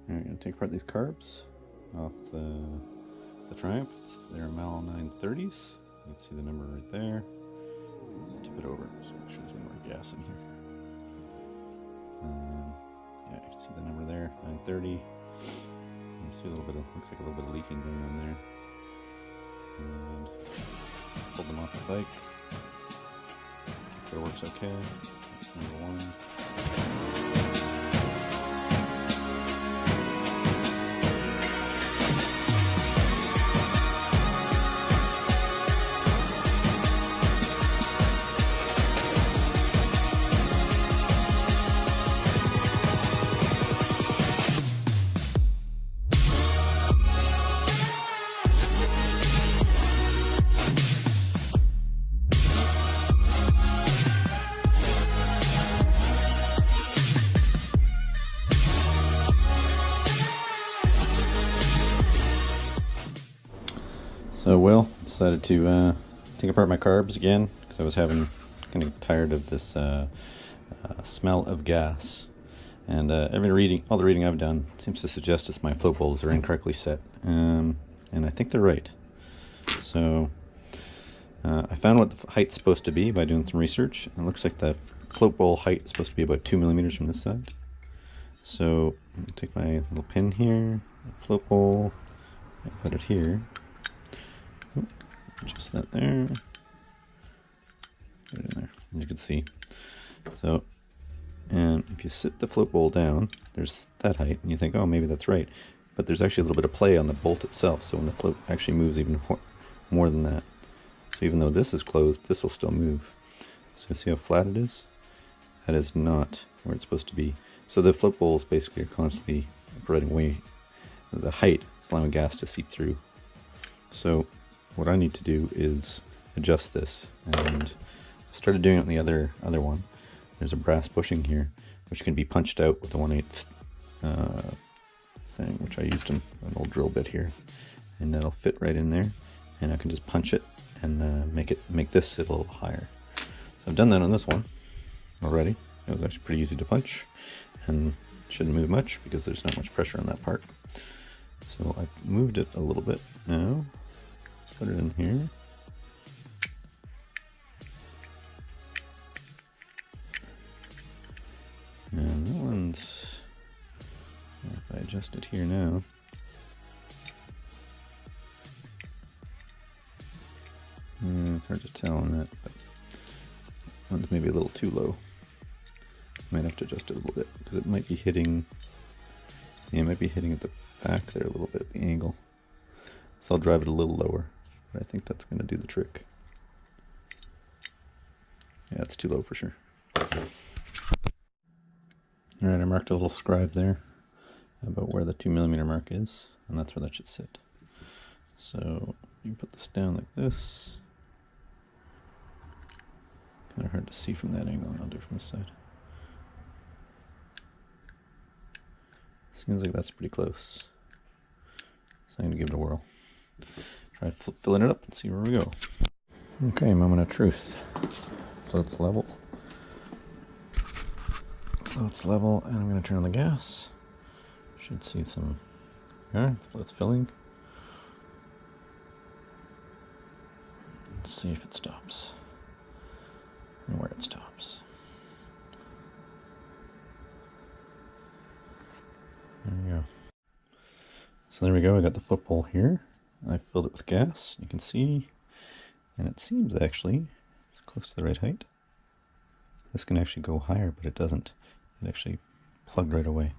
Alright, I'm going to take apart these carbs off the Triumph. They're Amal 930s. You can see the number right there. Tip it over so make sure there's no more gas in here. Yeah, you can see the number there, 930. You see a little bit of, looks like a little bit of leaking going on there. And pulled them off the bike. Check that it works okay. That's number one. So Will decided to take apart my carbs again because I was kind of tired of this smell of gas, and all the reading I've done seems to suggest it's my float bowls are incorrectly set, and I think they're right. So I found what the height's supposed to be by doing some research. It looks like the float bowl height is supposed to be about 2 millimeters from this side. So I'm gonna take my little pin here, float bowl, and put it here. Just that there. Put it in there, as you can see. So, and if you sit the float bowl down, there's that height, and you think, oh, maybe that's right. But there's actually a little bit of play on the bolt itself, so when the float actually moves even more than that. So even though this is closed, this will still move. So see how flat it is? That is not where it's supposed to be. So the float bowls basically are constantly providing way. The height is allowing gas to seep through. So what I need to do is adjust this, and I started doing it on the other one. There's a brass bushing here which can be punched out with a 1/8 thing, which I used an old drill bit here, and that'll fit right in there, and I can just punch it and make this sit a little higher. So I've done that on this one already. It was actually pretty easy to punch and shouldn't move much because there's not much pressure on that part. So I've moved it a little bit now. Put it in here. And that one's, if I adjust it here now, it's hard to tell on that, but that one's maybe a little too low. Might have to adjust it a little bit because it might be hitting, yeah, it might be hitting at the back there a little bit at the angle. So I'll drive it a little lower. But I think that's going to do the trick. Yeah, it's too low for sure. Alright, I marked a little scribe there about where the 2 millimeter mark is, and that's where that should sit. So you put this down like this. Kind of hard to see from that angle, and I'll do it from this side. Seems like that's pretty close. So I'm going to give it a whirl. Try filling it up and see where we go. Okay, moment of truth. So it's level. And I'm going to turn on the gas. Should see some. Alright, it's filling. Let's see if it stops. And where it stops. There we go. So there we go, I got the float bowl here. I filled it with gas, you can see, and it seems actually it's close to the right height. This can actually go higher, but it doesn't. It actually plugged right away.